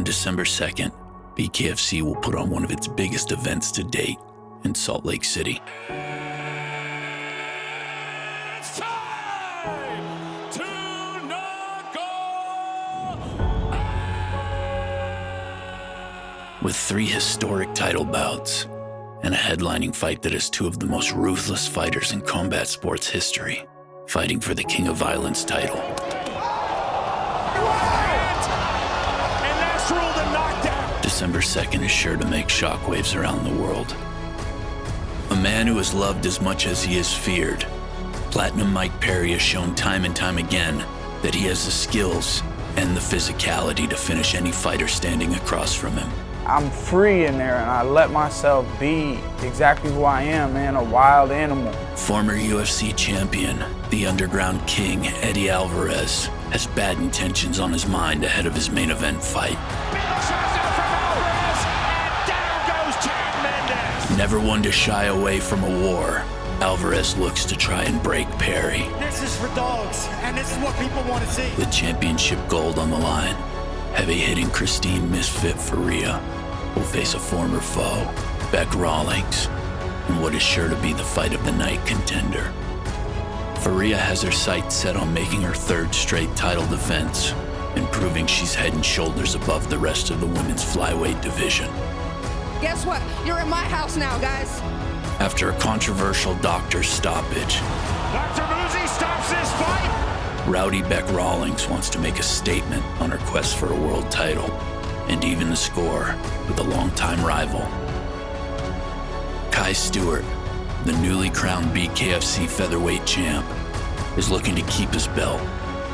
December 2nd, BKFC will put on one of its biggest events to date in Salt Lake City. It's time to Knuckle! With 3 historic title bouts and a headlining fight that has 2 of the most ruthless fighters in combat sports history, fighting for the King of Violence title. December 2nd is sure to make shockwaves around the world. A man who is loved as much as he is feared, Platinum Mike Perry has shown time and time again that he has the skills and the physicality to finish any fighter standing across from him. I'm free in there and I let myself be exactly who I am, man, a wild animal. Former UFC champion, the Underground King, Eddie Alvarez, has bad intentions on his mind ahead of his main event fight. Never one to shy away from a war, Alvarez looks to try and break Perry. This is for dogs, and this is what people want to see. With championship gold on the line, heavy-hitting Christine Misfit Ferea will face a former foe, Bec Rawlings, in what is sure to be the fight of the night contender. Ferea has her sights set on making her 3rd straight title defense and proving she's head and shoulders above the rest of the women's flyweight division. Guess what? You're in my house now, guys. After a controversial doctor's stoppage, Dr. Muzi stops this fight! Rowdy Bec Rawlings wants to make a statement on her quest for a world title and even the score with a longtime rival. Stewart, the newly crowned BKFC featherweight champ, is looking to keep his belt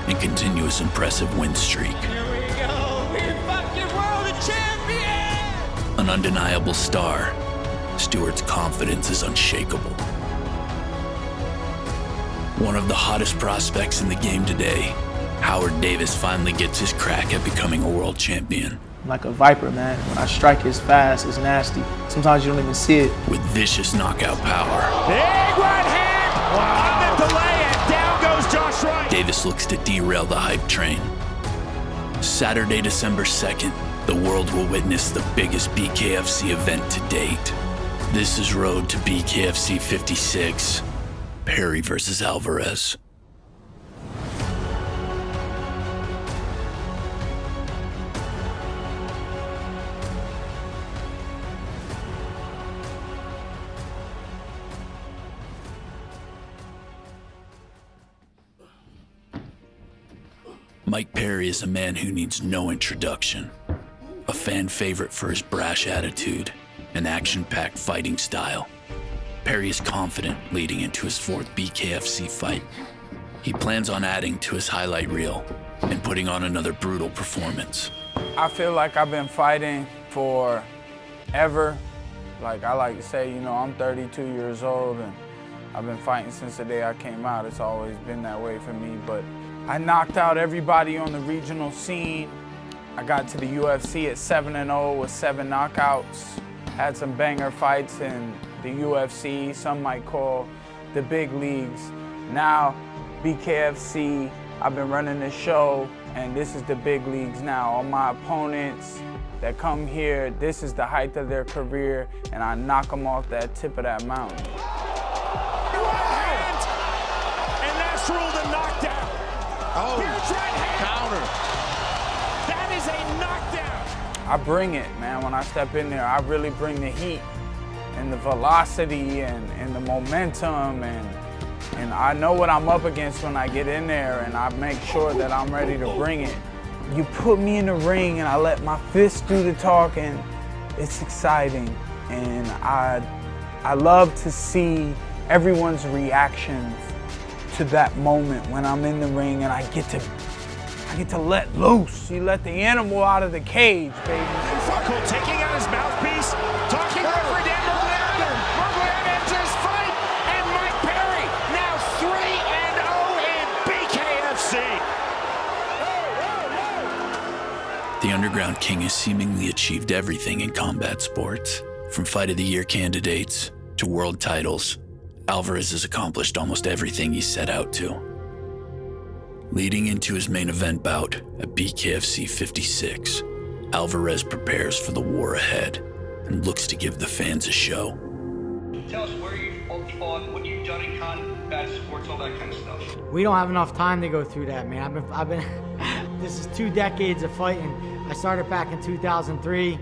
and continue his impressive win streak. Here we go, we're fucking world champion! An undeniable star, Stewart's confidence is unshakable. One of the hottest prospects in the game today, Howard Davis finally gets his crack at becoming a world champion. I'm like a viper, man. When I strike, it's fast, it's nasty. Sometimes you don't even see it. With vicious knockout power. Big right hand! On the delay, and down goes Josh Wright. Davis looks to derail the hype train. Saturday, December 2nd, the world will witness the biggest BKFC event to date. This is Road to BKFC 56, Perry versus Alvarez. Mike Perry is a man who needs no introduction. A fan favorite for his brash attitude and action-packed fighting style. Perry is confident leading into his 4th BKFC fight. He plans on adding to his highlight reel and putting on another brutal performance. I feel like I've been fighting forever. Like I like to say, you know, I'm 32 years old and I've been fighting since the day I came out. It's always been that way for me, but I knocked out everybody on the regional scene. I got to the UFC at 7-0 with 7 knockouts. Had some banger fights in the UFC, some might call the big leagues. Now, BKFC, I've been running the show, and this is the big leagues now. All my opponents that come here, this is the height of their career, and I knock them off that tip of that mountain. And that's ruled a knockdown. Oh, Here's right hand. counter. That is a knockdown. I bring it, man. When I step in there, I really bring the heat and the velocity and the momentum, and I know what I'm up against when I get in there, and I make sure that I'm ready to bring it. You put me in the ring and I let my fists do the talking. It's exciting, and I love to see everyone's reactions to that moment when I'm in the ring and I get to let loose. You let the animal out of the cage, baby. Knuckle taking out his mouthpiece, talking referee Dan Mergliano. Mergliano ends his fight, and Mike Perry now 3-0 in BKFC. The Underground King has seemingly achieved everything in combat sports. From Fight of the Year candidates to world titles, Alvarez has accomplished almost everything he set out to. Leading into his main event bout at BKFC 56, Alvarez prepares for the war ahead and looks to give the fans a show. Tell us where you fought, what you've done in combat sports, all that kind of stuff. We don't have enough time to go through that, man. I've been this is 2 decades of fighting. I started back in 2003.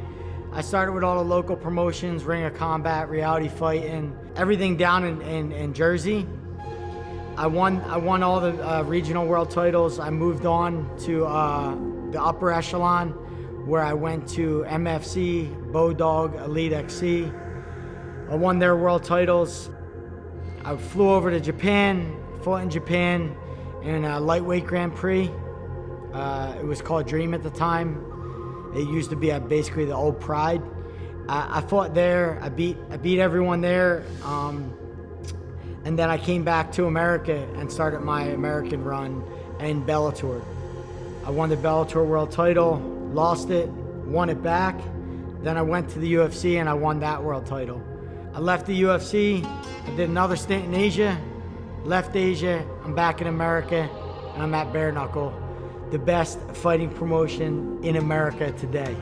I started with all the local promotions, Ring of Combat, Reality Fighting, everything down in Jersey. I won all the regional world titles. I moved on to the upper echelon, where I went to MFC, Bodog, Elite XC. I won their world titles. I flew over to Japan, fought in Japan in a lightweight Grand Prix. It was called Dream at the time. It used to be basically the old Pride. I fought there. I beat everyone there. And then I came back to America and started my American run in Bellator. I won the Bellator world title, lost it, won it back. Then I went to the UFC and I won that world title. I left the UFC, I did another stint in Asia, left Asia, I'm back in America, and I'm at Bare Knuckle, the best fighting promotion in America today.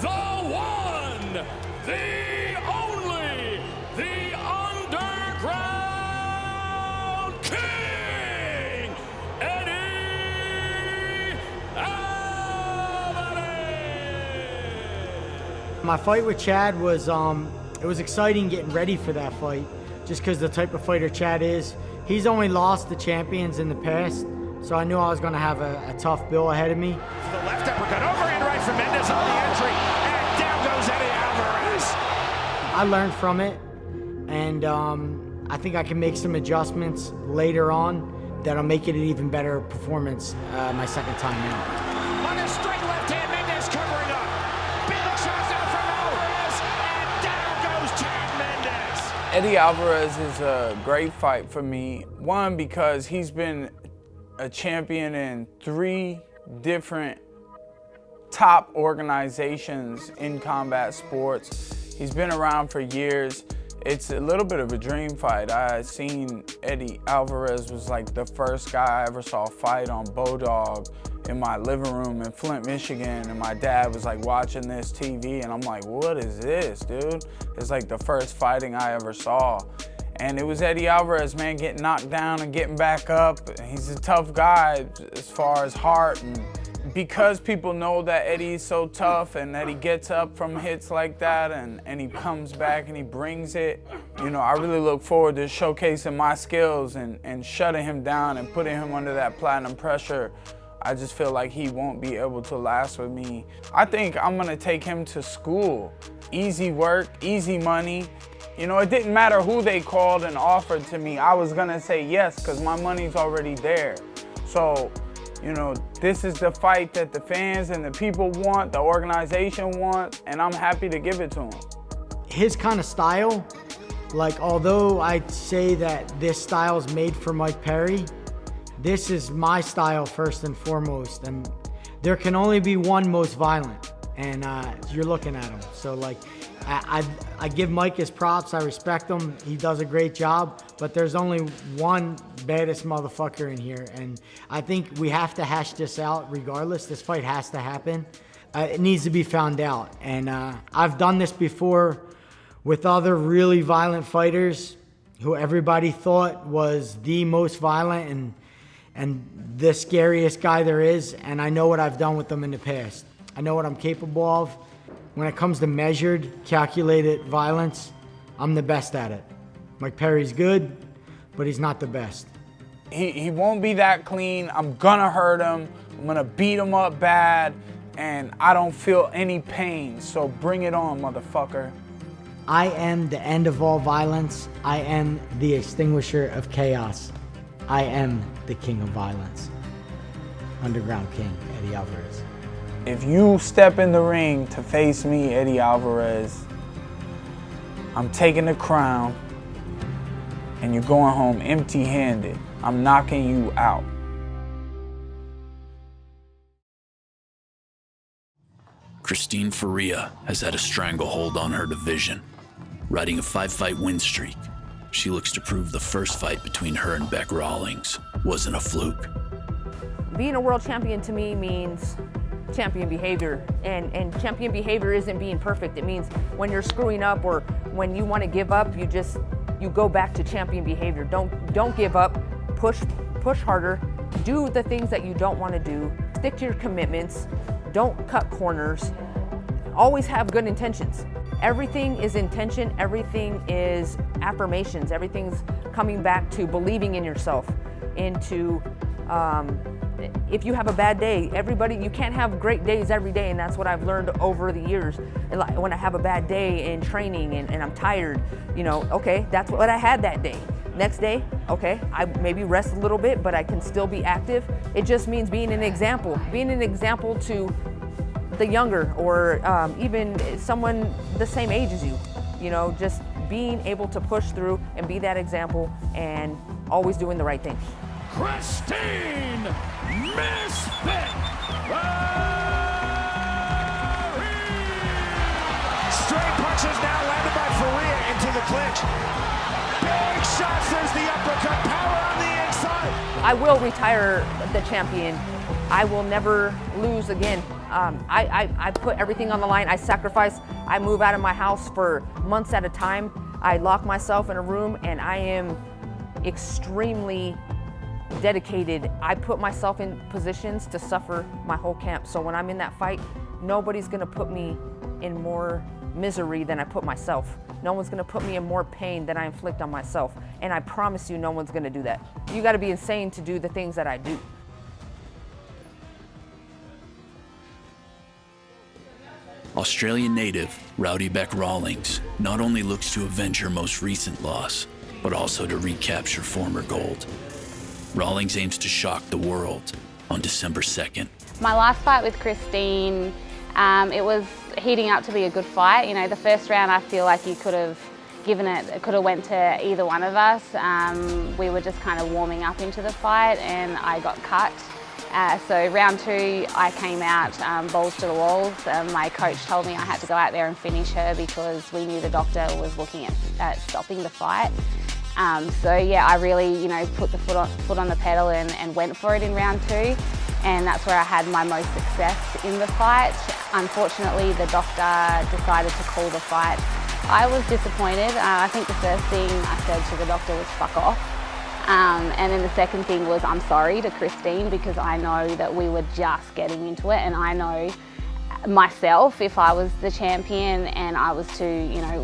The one, the only, the Underground King, Eddie Alvarez. My fight with Chad was, it was exciting getting ready for that fight, just because the type of fighter Chad is. He's only lost to champions in the past, so I knew I was going to have a tough bill ahead of me. The left uppercut overhand right from Mendes on the entry, and down goes Eddie Alvarez. I learned from it, and I think I can make some adjustments later on that'll make it an even better performance my second time out. On a straight left hand, Mendes covering up. Big shots out from Alvarez, and down goes Chad Mendes. Eddie Alvarez is a great fight for me. One, because he's been a champion in 3 different top organizations in combat sports. He's been around for years. It's a little bit of a dream fight. I seen Eddie Alvarez was like the first guy I ever saw fight on Bodog in my living room in Flint, Michigan, and my dad was like watching this TV, and I'm like, what is this, dude? It's like the first fighting I ever saw. And it was Eddie Alvarez, man, getting knocked down and getting back up. He's a tough guy as far as heart. And because people know that Eddie's so tough and that he gets up from hits like that and he comes back and he brings it, you know, I really look forward to showcasing my skills and shutting him down and putting him under that platinum pressure. I just feel like he won't be able to last with me. I think I'm gonna take him to school. Easy work, easy money. You know, it didn't matter who they called and offered to me. I was gonna say yes, because my money's already there. So, you know, this is the fight that the fans and the people want, the organization wants, and I'm happy to give it to him. His kind of style, like, although I'd say that this style is made for Mike Perry, this is my style first and foremost, and there can only be one most violent, and you're looking at him. So, like, I give Mike his props, I respect him, he does a great job, but there's only one baddest motherfucker in here, and I think we have to hash this out regardless. This fight has to happen. It needs to be found out, and I've done this before with other really violent fighters who everybody thought was the most violent and the scariest guy there is, and I know what I've done with them in the past. I know what I'm capable of. When it comes to measured, calculated violence, I'm the best at it. Mike Perry's good, but he's not the best. He won't be that clean. I'm gonna hurt him. I'm gonna beat him up bad, and I don't feel any pain, so bring it on, motherfucker. I am the end of all violence. I am the extinguisher of chaos. I am the king of violence. Underground King, Eddie Alvarez. If you step in the ring to face me, Eddie Alvarez, I'm taking the crown and you're going home empty-handed. I'm knocking you out. Christine Ferea has had a stranglehold on her division, riding a 5-fight win streak. She looks to prove the first fight between her and Bec Rawlings wasn't a fluke. Being a world champion to me means champion behavior, and champion behavior isn't being perfect. It means when you're screwing up or when you want to give up, you go back to champion behavior. Don't give up. Push harder. Do the things that you don't want to do. Stick to your commitments. Don't cut corners. Always have good intentions. Everything is intention. Everything is affirmations. Everything's coming back to believing in yourself. Into if you have a bad day, you can't have great days every day, and that's what I've learned over the years. When I have a bad day in training and I'm tired, okay, that's what I had that day. Next day, okay, I maybe rest a little bit, but I can still be active. It just means being an example to the younger or even someone the same age as you, just being able to push through and be that example and always doing the right thing. Christine Misfit. Straight punches now landed by Ferea into the clinch. Big shots, there's the uppercut, power on the inside. I will retire the champion. I will never lose again. I put everything on the line. I sacrifice. I move out of my house for months at a time. I lock myself in a room and I am extremely dedicated. I put myself in positions to suffer my whole camp. So when I'm in that fight, nobody's gonna put me in more misery than I put myself. No one's gonna put me in more pain than I inflict on myself. And I promise you, no one's gonna do that. You gotta be insane to do the things that I do. Australian native Rowdy Bec Rawlings not only looks to avenge her most recent loss, but also to recapture former gold. Rawlings aims to shock the world on December 2nd. My last fight with Christine, it was heating up to be a good fight. The first round I feel like you could have given it could have went to either one of us. We were just kind of warming up into the fight and I got cut. So round 2, I came out balls to the walls. My coach told me I had to go out there and finish her because we knew the doctor was looking at stopping the fight. So yeah, I really, put the foot on the pedal and went for it in round 2. And that's where I had my most success in the fight. Unfortunately, the doctor decided to call the fight. I was disappointed. I think the first thing I said to the doctor was fuck off. And then the second thing was I'm sorry to Christine because I know that we were just getting into it, and I know myself, if I was the champion and I was to,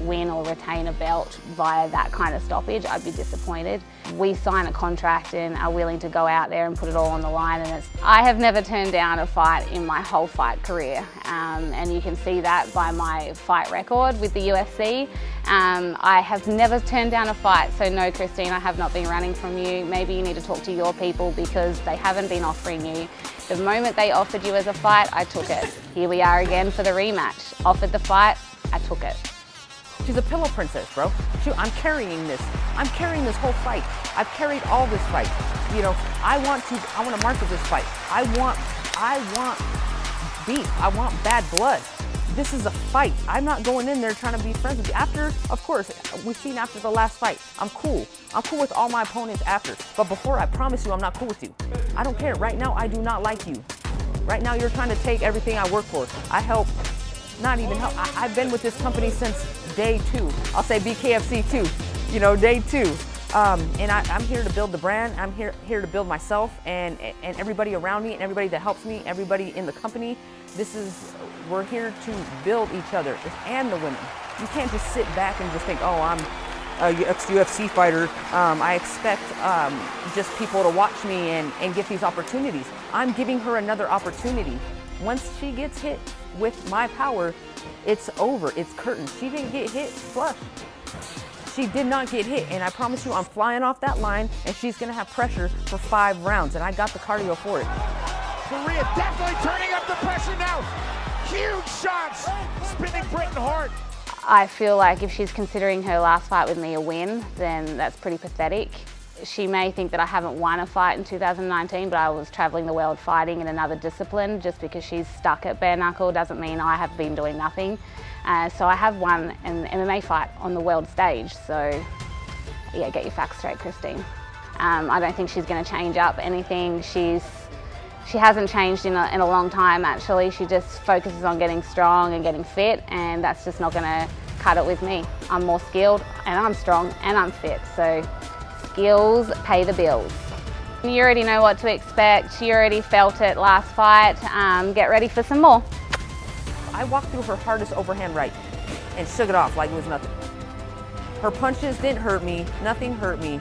win or retain a belt via that kind of stoppage, I'd be disappointed. We sign a contract and are willing to go out there and put it all on the line, and I have never turned down a fight in my whole fight career, and you can see that by my fight record with the UFC. I have never turned down a fight, so no, Christine, I have not been running from you. Maybe you need to talk to your people because they haven't been offering you. The moment they offered you as a fight, I took it. Here we are again for the rematch. Offered the fight, I took it. She's a pillow princess, bro. I'm carrying this. I'm carrying this whole fight. I've carried all this fight. I want to market this fight. I want beef. I want bad blood. This is a fight. I'm not going in there trying to be friends with you. After, of course, we've seen after the last fight, I'm cool. I'm cool with all my opponents after. But before, I promise you, I'm not cool with you. I don't care. Right now, I do not like you. Right now, you're trying to take everything I work for. I help, not even help. I've been with this company since day 2. I'll say BKFC 2, day 2. And I'm here to build the brand. I'm here to build myself and everybody around me and everybody that helps me, everybody in the company. We're here to build each other and the women. You can't just sit back and just think, oh, I'm a ex-UFC fighter. I expect just people to watch me and get these opportunities. I'm giving her another opportunity. Once she gets hit with my power, it's over, it's curtain. She didn't get hit flush. She did not get hit, and I promise you I'm flying off that line and she's gonna have pressure for 5 rounds, and I got the cardio for it. Ferea definitely turning up the pressure now. Huge shots, spinning Britain hard. I feel like if she's considering her last fight with me a win, then that's pretty pathetic. She may think that I haven't won a fight in 2019, but I was traveling the world fighting in another discipline. Just because she's stuck at bare knuckle doesn't mean I have been doing nothing. So I have won an MMA fight on the world stage. So yeah, get your facts straight, Christine. I don't think she's going to change up anything. She's She hasn't changed in a long time, actually. She just focuses on getting strong and getting fit, and that's just not going to cut it with me. I'm more skilled, and I'm strong, and I'm fit, so skills pay the bills. You already know what to expect. You already felt it last fight. Get ready for some more. I walked through her hardest overhand right and shook it off like it was nothing. Her punches didn't hurt me, nothing hurt me.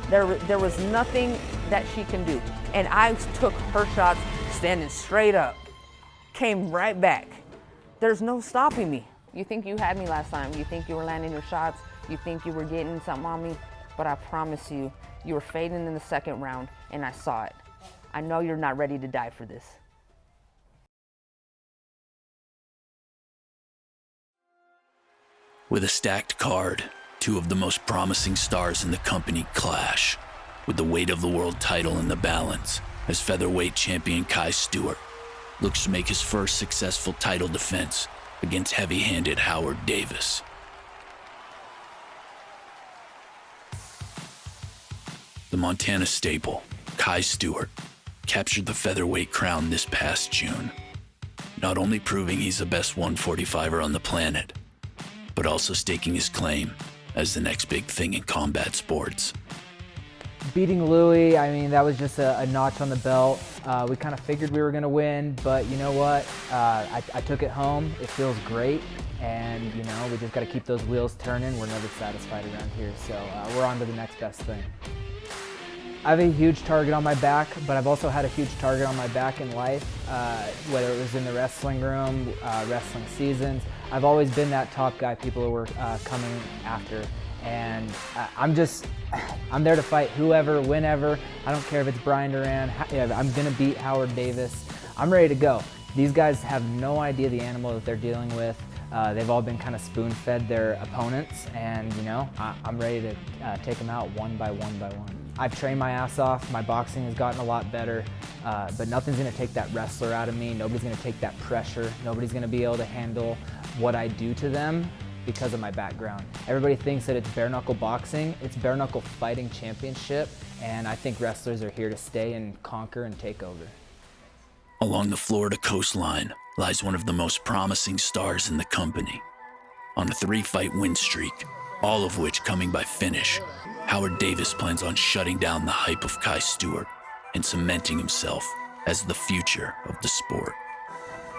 There was nothing that she can do. And I took her shots standing straight up, came right back. There's no stopping me. You think you had me last time. You think you were landing your shots. You think you were getting something on me. But I promise you, you were fading in the second round, and I saw it. I know you're not ready to die for this. With a stacked card, two of the most promising stars in the company clash, with the weight of the world title in the balance, as featherweight champion Kai Stewart looks to make his first successful title defense against heavy-handed Howard Davis. The Montana staple, Kai Stewart, captured the featherweight crown this past June, not only proving he's the best 145er on the planet, but also staking his claim as the next big thing in combat sports. Beating Louis, I mean, that was just a notch on the belt. We kind of figured we were going to win, but you know what? I took it home. It feels great, and you know, we just got to keep those wheels turning. We're never satisfied around here, so we're on to the next best thing. I have a huge target on my back, but I've also had a huge target on my back in life, whether it was in the wrestling room, wrestling seasons. I've always been that top guy people were coming after, and I'm there to fight whoever, whenever. I don't care if it's Brian Duran. I'm gonna beat Howard Davis. I'm ready to go. These guys have no idea the animal that they're dealing with. They've all been kind of spoon-fed their opponents, and you know, I'm ready to take them out one by one by one. I've trained my ass off. My boxing has gotten a lot better, but nothing's gonna take that wrestler out of me. Nobody's gonna take that pressure. Nobody's gonna be able to handle what I do to them because of my background. Everybody thinks that it's bare knuckle boxing. It's bare knuckle fighting championship, and I think wrestlers are here to stay and conquer and take over. Along the Florida coastline lies one of the most promising stars in the company. On a 3-fight win streak, all of which coming by finish, Howard Davis plans on shutting down the hype of Kai Stewart and cementing himself as the future of the sport.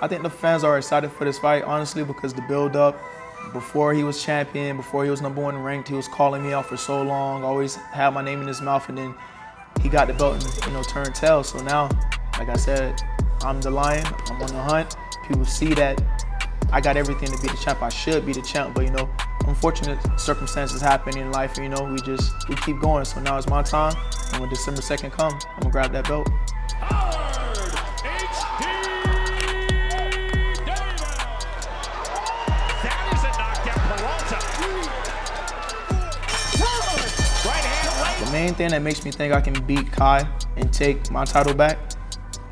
I think the fans are excited for this fight, honestly, because the build-up, before he was champion, before he was #1 ranked, he was calling me out for so long, always had my name in his mouth, and then he got the belt and, you know, turned tail. So now, like I said, I'm the lion, I'm on the hunt. People see that I got everything to be the champ. I should be the champ, but you know, unfortunate circumstances happen in life, and you know, we keep going. So now it's my time, and when December 2nd comes, I'm gonna grab that belt. The main thing that makes me think I can beat Kai and take my title back,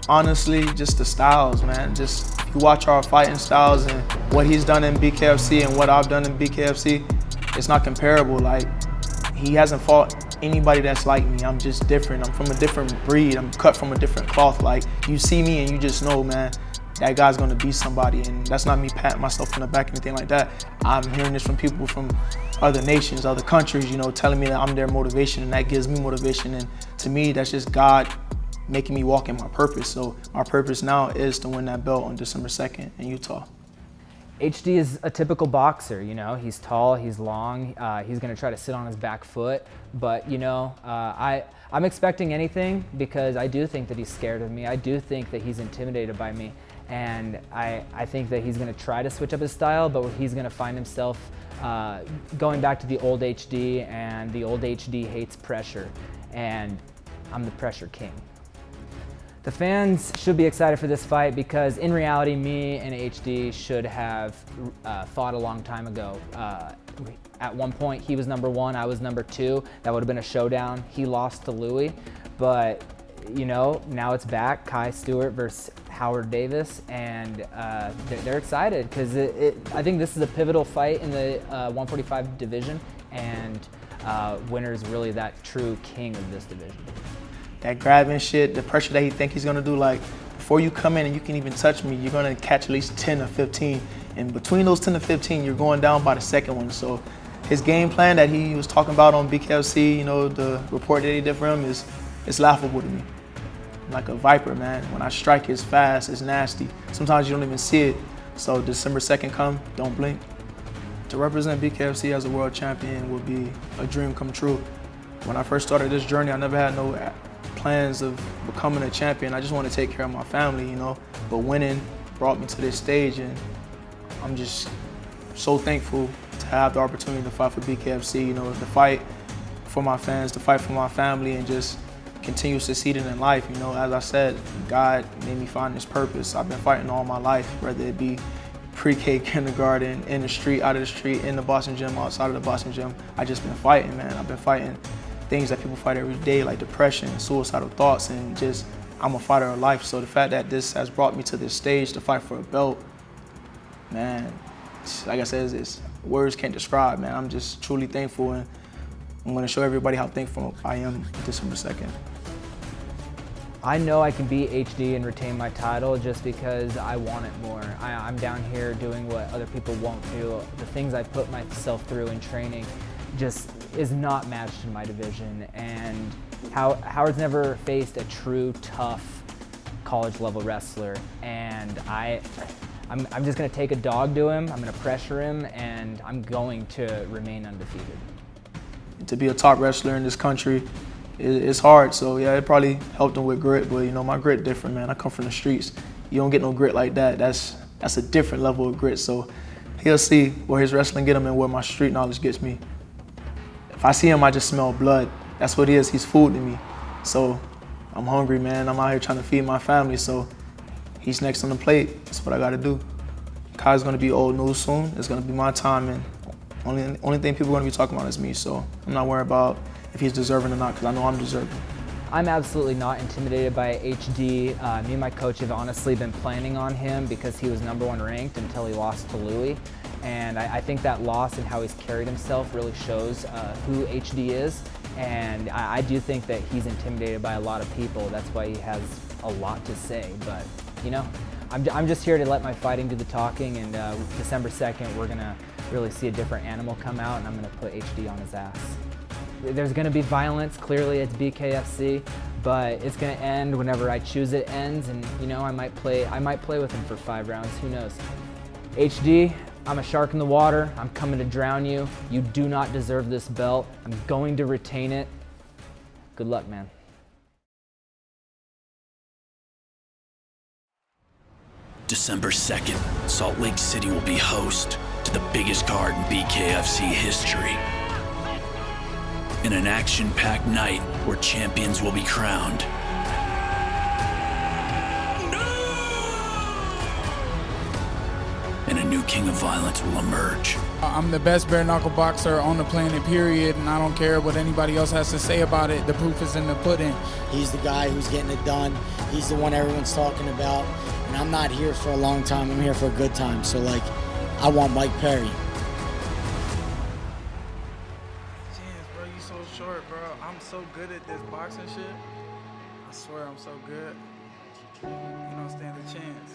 honestly, just the styles, man. Just if you watch our fighting styles and what he's done in BKFC and what I've done in BKFC, it's not comparable. Like, he hasn't fought anybody that's like me. I'm just different. I'm from a different breed. I'm cut from a different cloth. Like, you see me and you just know, man, that guy's gonna be somebody. And that's not me patting myself on the back or anything like that. I'm hearing this from people from other nations, other countries, you know, telling me that I'm their motivation, and that gives me motivation. And to me, that's just God making me walk in my purpose. So my purpose now is to win that belt on December 2nd in Utah. HD is a typical boxer, you know. He's tall, he's long, he's gonna try to sit on his back foot, but you know, I'm expecting anything because I do think that he's scared of me. I do think that he's intimidated by me, and I think that he's gonna try to switch up his style, but he's gonna find himself going back to the old HD, and the old HD hates pressure, and I'm the pressure king. The fans should be excited for this fight because in reality, me and HD should have fought a long time ago. At one point, he was #1, I was #2. That would have been a showdown. He lost to Louis, but you know, now it's back, Kai Stewart versus Howard Davis, and they're excited because I think this is a pivotal fight in the 145 division, and winner is really that true king of this division. that grabbing shit, the pressure that he think he's gonna do. Like, before you come in and you can even touch me, you're gonna catch at least 10 or 15. And between those 10 to 15, you're going down by the second one. So his game plan that he was talking about on BKFC, you know, the report that he did for him it's laughable to me. I'm like a viper, man. When I strike, it's fast, it's nasty. Sometimes you don't even see it. So December 2nd come, don't blink. To represent BKFC as a world champion would be a dream come true. When I first started this journey, I never had no plans of becoming a champion. I just want to take care of my family, you know. But winning brought me to this stage, and I'm just so thankful to have the opportunity to fight for BKFC, you know, to fight for my fans, to fight for my family, and just continue succeeding in life. You know, as I said, God made me find this purpose. I've been fighting all my life, whether it be pre-K, kindergarten, in the street, out of the street, in the boxing gym, outside of the boxing gym. I just been fighting, man. I've been fighting things that people fight every day, like depression, suicidal thoughts, and just, I'm a fighter of life. So the fact that this has brought me to this stage to fight for a belt, man, like I said, it's words can't describe, man. I'm just truly thankful, and I'm gonna show everybody how thankful I am December 2nd. I know I can beat HD and retain my title just because I want it more. I'm down here doing what other people won't do. The things I put myself through in training just is not matched in my division. And Howard's never faced a true tough college level wrestler. And I'm just gonna take a dog to him, I'm gonna pressure him, and I'm going to remain undefeated. To be a top wrestler in this country, it's hard, so yeah, it probably helped him with grit, but you know, my grit different, man. I come from the streets. You don't get no grit like that. That's a different level of grit, so he'll see where his wrestling get him and where my street knowledge gets me. If I see him, I just smell blood. That's what he is, he's food to me. So I'm hungry, man. I'm out here trying to feed my family, so he's next on the plate. That's what I gotta do. Kai's gonna be old news soon. It's gonna be my time, and only thing people are gonna be talking about is me, so I'm not worried about if he's deserving or not, because I know I'm deserving. I'm absolutely not intimidated by HD. Me and my coach have honestly been planning on him because he was #1 ranked until he lost to Louis. And I think that loss and how he's carried himself really shows who HD is. And I do think that he's intimidated by a lot of people. That's why he has a lot to say. But, you know, I'm just here to let my fighting do the talking. And December 2nd, we're going to really see a different animal come out, and I'm going to put HD on his ass. There's going to be violence. Clearly, it's BKFC, but it's going to end whenever I choose it ends. And you know, I might play with him for 5 rounds. Who knows? HD, I'm a shark in the water. I'm coming to drown you. You do not deserve this belt. I'm going to retain it. Good luck, man. December 2nd, Salt Lake City will be host to the biggest card in BKFC history. In an action-packed night where champions will be crowned. And a new king of violence will emerge. I'm the best bare knuckle boxer on the planet, period, and I don't care what anybody else has to say about it. The proof is in the pudding. He's the guy who's getting it done. He's the one everyone's talking about. And I'm not here for a long time. I'm here for a good time. So, like, I want Mike Perry. So short, bro. I'm so good at this boxing shit. I swear I'm so good. You don't stand a chance.